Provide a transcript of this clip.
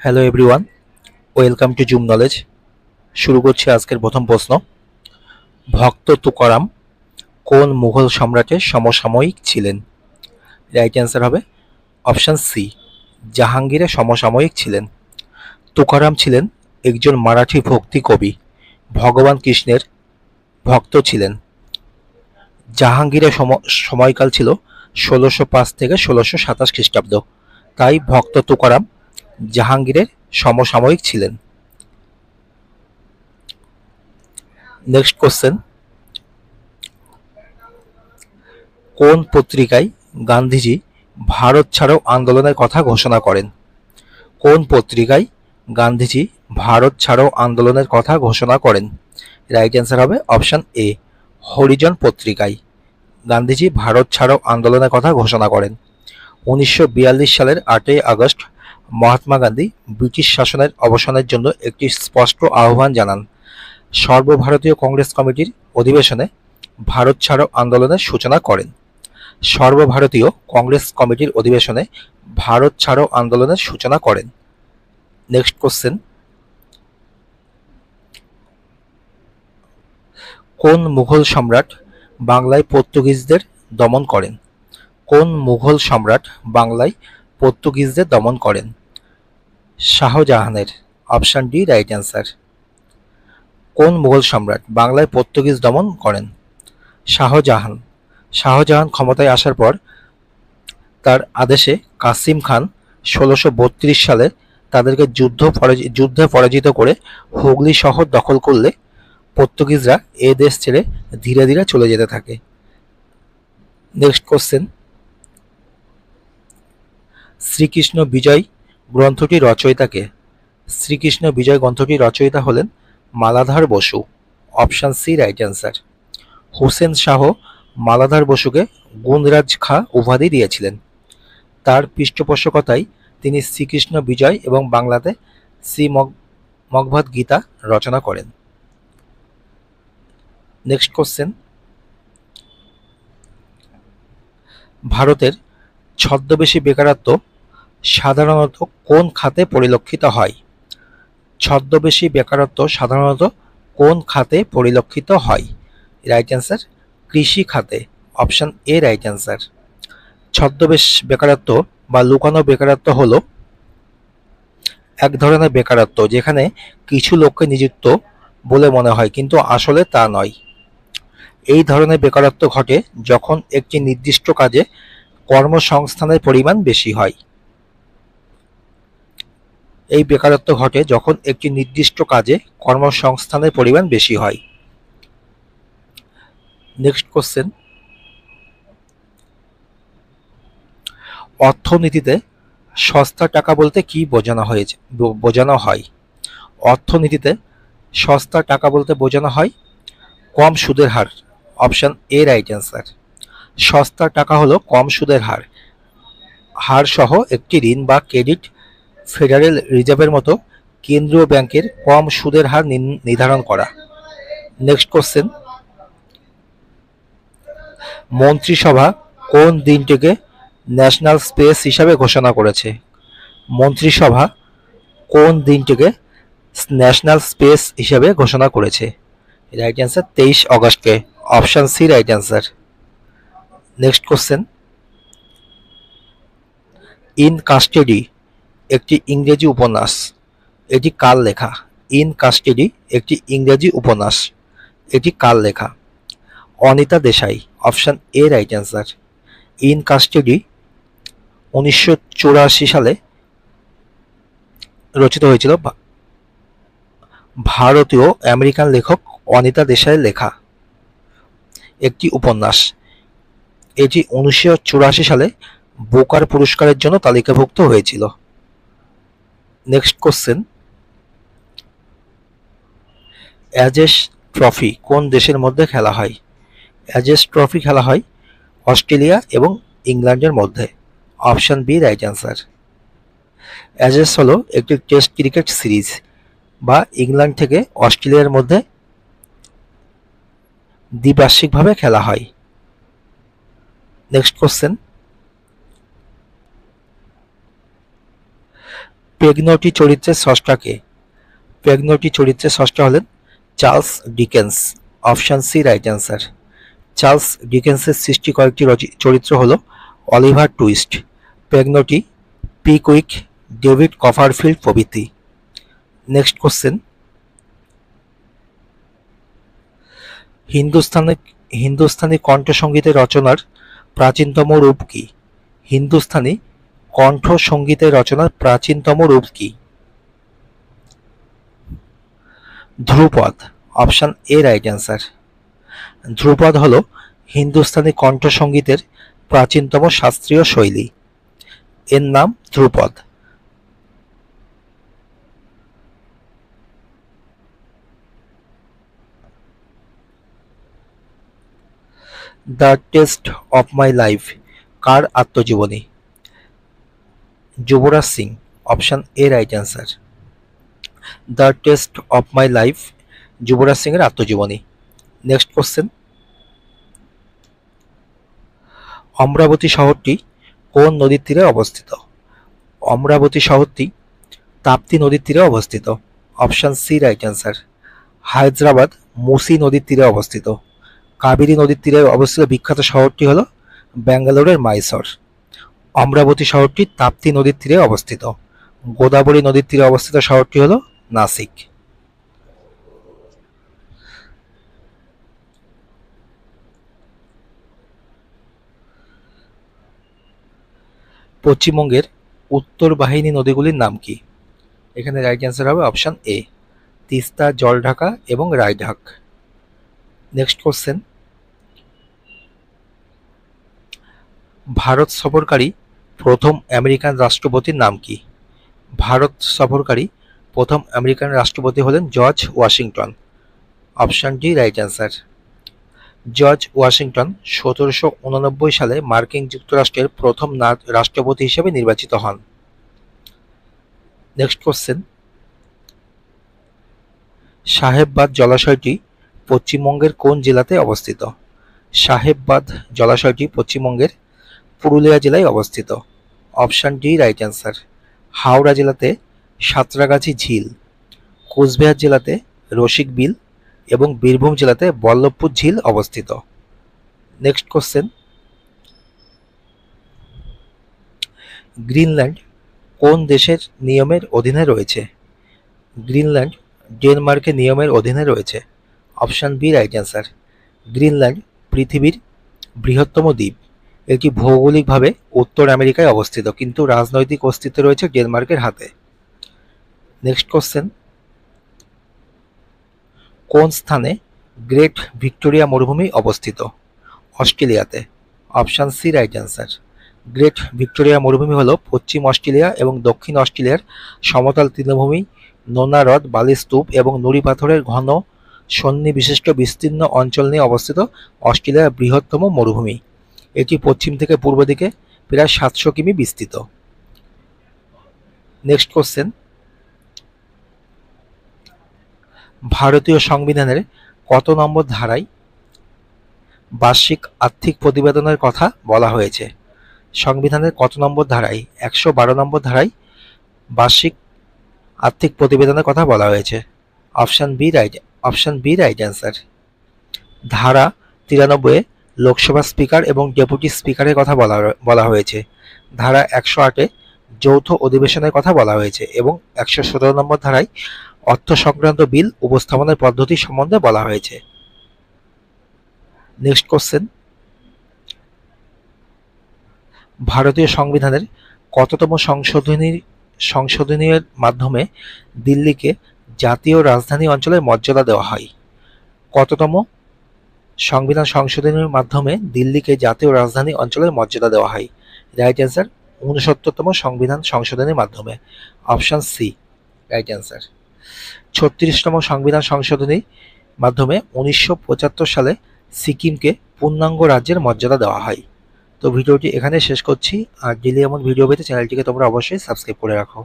Hello everyone, welcome to zoom knowledge. শুরু করছি আজকের প্রথম প্রশ্ন। ভক্ত তুকারাম কোন মুঘল সম্রাটের সমসাময়িক ছিলেন? রাইট অ্যান্সার হবে অপশান সি, জাহাঙ্গীরের সমসাময়িক ছিলেন। তুকারাম ছিলেন একজন মারাঠি ভক্তি কবি, ভগবান কৃষ্ণের ভক্ত ছিলেন। জাহাঙ্গীরের সময়কাল ছিল ১৬০৫ থেকে ১৬২৭ খ্রিস্টাব্দ, তাই ভক্ত তুকারাম জাহাঙ্গীরের সমসাময়িক ছিলেন। নেক্সট কোশ্চেন, কোন পত্রিকায় গান্ধীজি ভারত ছাড়ো আন্দোলনের কথা ঘোষণা করেন? কোন পত্রিকায় গান্ধীজি ভারত ছাড়ো আন্দোলনের কথা ঘোষণা করেন? রাইট অ্যান্সার হবে অপশান এ, হরিজন পত্রিকায় গান্ধীজি ভারত ছাড়ো আন্দোলনের কথা ঘোষণা করেন। ১৯৪২ সালের ৮ই আগস্ট মহাত্মা গান্ধী ব্রিটিশ শাসনের অবসানের জন্য একটি স্পষ্ট আহ্বান জানান। সর্বভারতীয় কংগ্রেস কমিটির অধিবেশনে ভারত ছাড়ো আন্দোলনের সূচনা করেন। সর্বভারতীয় কংগ্রেস কমিটির অধিবেশনে ভারত ছাড়ো আন্দোলনের সূচনা করেন। নেক্সট কোশ্চেন, কোন মুঘল সম্রাট বাংলায় পর্তুগিজদের দমন করেন? কোন মুঘল সম্রাট বাংলায় পর্তুগিজদের দমন করেন? শাহজাহানের, অপশান ডি রাইট অ্যান্সার। কোন মুঘল সম্রাট বাংলায় পর্তুগিজ দমন করেন? শাহজাহান। শাহজাহান ক্ষমতায় আসার পর তার আদেশে কাসিম খান ১৬৩২ সালে তাদেরকে যুদ্ধে পরাজিত করে হুগলি শহর দখল করলে পর্তুগিজরা এ দেশ ছেড়ে ধীরে ধীরে চলে যেতে থাকে। নেক্সট কোশ্চেন, শ্রীকৃষ্ণ বিজয় গ্রন্থটির রচয়িতা কে? শ্রীকৃষ্ণ বিজয় গ্রন্থটির রচয়িতা হলেন Maladhar Basu, option C right answer. Hussain Shah Maladhar বসুকে গুণরাজ খাঁ উপাধি দিয়েছিলেন। তার পৃষ্ঠপোষকতায় তিনি শ্রীকৃষ্ণ বিজয় এবং বাংলাতে শ্রীমদ্ভগবদ্ গীতা রচনা করেন। নেক্সট কোশ্চেন, ভারতের ছদ্মবেশী বেকারত্ব সাধারণত কোন খাতে পরিলক্ষিত হয়? ছদ্মবেশী বেকারত্ব সাধারণত কোন খাতে পরিলক্ষিত হয়? রাইট অ্যান্সার কৃষি খাতে, অপশান এ রাইট অ্যান্সার। ছদ্মবেশ বেকারত্ব বা লুকানো বেকারত্ব হলো এক ধরনের বেকারত্ব যেখানে কিছু লোককে নিযুক্ত বলে মনে হয় কিন্তু আসলে তা নয়। এই ধরনের বেকারত্ব ঘটে যখন একটি নির্দিষ্ট কাজে কর্মসংস্থানের পরিমাণ বেশি হয়। এই বেকারত্ব ঘটে যখন একটি নির্দিষ্ট কাজে কর্মসংস্থানের পরিমাণ বেশি হয়। নেক্সট কোশ্চেন, অর্থনীতিতে সস্তা টাকা বলতে কি বোঝানো হয়? অর্থনীতিতে সস্তা টাকা বলতে বোঝানো হয় কম সুদের হার, অপশান এ রাইট অ্যান্সার। সস্তা টাকা হলো কম সুদের হার সহ একটি ঋণ বা ক্রেডিট। ফেডারেল রিজার্ভের মতো কেন্দ্রীয় ব্যাংকের কম সুদের হার নির্ধারণ করা। নেক্সট কোশ্চেন, মন্ত্রিসভা কোন দিনটিকে ন্যাশনাল স্পেস হিসাবে ঘোষণা করেছে? মন্ত্রিসভা কোন দিনটিকে ন্যাশনাল স্পেস হিসাবে ঘোষণা করেছে? রাইট অ্যান্সার ২৩ অগস্টকে, option C right answer. Next question, in custody একটি ইংরেজি উপন্যাস, এটি কার লেখা? ইন কাস্টাডি একটি ইংরেজি উপন্যাস, এটি কার লেখা? Anita Desai, option A right answer. In custody ১৯৮৪ সালে রচিত হয়েছিল ভারতীয় আমেরিকান লেখক অনিতা দেশাইয়ের লেখা একটি উপন্যাস। এটি ১৯৮৪ সালে বুকার পুরস্কারের জন্য তালিকাভুক্ত হয়েছিল। নেক্সট কোশ্চেন, অ্যাজেস ট্রফি কোন দেশের মধ্যে খেলা হয়? অ্যাজেস ট্রফি খেলা হয় অস্ট্রেলিয়া এবং ইংল্যান্ডের মধ্যে, অপশান বি রাইট অ্যান্সার। অ্যাজেস হলো একটি টেস্ট ক্রিকেট সিরিজ বা ইংল্যান্ড থেকে অস্ট্রেলিয়ার মধ্যে দ্বিবার্ষিকভাবে খেলা হয়। নেক্সট কোশ্চেন, পেগনটি চরিত্রের স্রষ্টা কে? পেগনটি চরিত্রের স্রষ্টা হলেন Charles Dickens. Option C right answer. Charles ডিকেন্সের সৃষ্টি কয়েকটি চরিত্র হল Oliver Twist, Peggotty, Pickwick, David Copperfield প্রভৃতি। নেক্সট কোশ্চেন, হিন্দুস্তানি কণ্ঠসঙ্গীতের রচনার প্রাচীনতম রূপ কি? হিন্দুস্তানি কণ্ঠসঙ্গীতের রচনার প্রাচীনতম রূপ কি? Dhrupad. Option A right answer. Dhrupad হল হিন্দুস্তানি কণ্ঠসঙ্গীতের প্রাচীনতম শাস্ত্রীয় শৈলী, এর নাম Dhrupad. The test of my life কার আত্মজীবনী? Yuvraj Singh. Option A right answer. The test of my life Yuvraj Singh এর আত্মজীবনী। নেক্সট কোশ্চেন, অমরাবতী শহরটি কোন নদীর তীরে অবস্থিত? অমরাবতী শহরটি তাপ্তি নদীর তীরে অবস্থিত। Option C right answer. Hyderabad Musi নদীর তীরে অবস্থিত। কাবেরী নদীর তীরে অবস্থিত বিখ্যাত শহরটি হল ব্যাঙ্গালোরের মাইসর। অমরাবতী শহরটি তাপ্তি নদীর তীরে অবস্থিত। গোদাবরী নদীর তীরে অবস্থিত শহরটি হল নাসিক। পশ্চিমবঙ্গের উত্তর বাহিনী নদীগুলির নাম কি? এখানে রাইট অ্যান্সার হবে অপশন এ, তিস্তা, জলঢাকা এবং রায়ঢাক। নেক্সট কোশ্চেন, ভারত সফরকারী প্রথম আমেরিকান রাষ্ট্রপতির নাম কি? ভারত সফরকারী প্রথম আমেরিকান রাষ্ট্রপতি হলেন George Washington. Option D right answer. George Washington 1789 সালে মার্কিন যুক্তরাষ্ট্রের প্রথম রাষ্ট্রপতি হিসেবে নির্বাচিত হন। নেক্সট কোশ্চেন, সাহেববাদ জলাশয়টি পশ্চিমবঙ্গের কোন জেলাতে অবস্থিত? সাহেববাদ জলাশয়টি পশ্চিমবঙ্গের পুরুলিয়া জেলায় অবস্থিত। Option D right answer. Howrah জেলাতে সাঁতরাগাছি ঝিল, কোচবিহার জেলাতে রসিক বিল এবং বীরভূম জেলাতে বল্লভপুর ঝিল অবস্থিত। নেক্সট কোশ্চেন, গ্রিনল্যান্ড কোন দেশের নিয়মের অধীনে রয়েছে? গ্রিনল্যান্ড ডেনমার্কের নিয়মের অধীনে রয়েছে। Option B right answer. Greenland পৃথিবীর বৃহত্তম দ্বীপ। এটি ভৌগোলিকভাবে উত্তর আমেরিকায় অবস্থিত, কিন্তু রাজনৈতিক অস্তিত্ব রয়েছে ডেনমার্কের হাতে। নেক্সট কোশ্চেন, কোন স্থানে গ্রেট ভিক্টোরিয়া মরুভূমি অবস্থিত? অস্ট্রেলিয়াতে। Option C right answer. Great Victoria মরুভূমি হল পশ্চিম অস্ট্রেলিয়া এবং দক্ষিণ অস্ট্রেলিয়ার সমতল তৃণভূমি, নোনা হ্রদ, বালির স্তূপ এবং নুড়ি পাথরের ঘন সন্নিবিশিষ্ট বিস্তীর্ণ অঞ্চল নিয়ে অবস্থিত অস্ট্রেলিয়ার বৃহত্তম মরুভূমি। এটি পশ্চিম থেকে পূর্ব দিকে প্রায় 700 কিমি বিস্তৃত। নেক্সট কোশ্চেন, ভারতীয় সংবিধানের কত নম্বর ধারায় বার্ষিক আর্থিক প্রতিবেদনের কথা বলা হয়েছে? সংবিধানের কত নম্বর ধারায়? 112 নম্বর ধারায় বার্ষিক আর্থিক প্রতিবেদনের কথা বলা হয়েছে। Option B right answer. ধারা 93 লোকসভা স্পিকার এবং ডেপুটি স্পিকারের কথা বলা হয়েছে। ধারা 108 যৌথ অধিবেশনের কথা বলা হয়েছে এবং 117 নম্বর ধারায় অর্থ সংক্রান্ত বিল উপস্থাপনের পদ্ধতি সম্বন্ধে বলা হয়েছে। নেক্সট কোশ্চেন, ভারতীয় সংবিধানের কততম সংশোধনীর মাধ্যমে দিল্লিকে জাতীয় রাজধানী অঞ্চলের মর্যাদা দেওয়া হয়? কততম সংবিধান সংশোধনীর মাধ্যমে দিল্লিকে জাতীয় রাজধানী অঞ্চলের মর্যাদা দেওয়া হয়? রাইট অ্যান্সার 69তম সংবিধান সংশোধনীর মাধ্যমে। Option C right answer. 36তম সংবিধান সংশোধনীর মাধ্যমে 1975 সালে সিকিমকে পূর্ণাঙ্গ রাজ্যের মর্যাদা দেওয়া হয়। তো ভিডিওটি এখানে শেষ করছি। আর ডেইলি এমন ভিডিও পেতে চ্যানেলটিকে তোমরা অবশ্যই সাবস্ক্রাইব করে রাখো।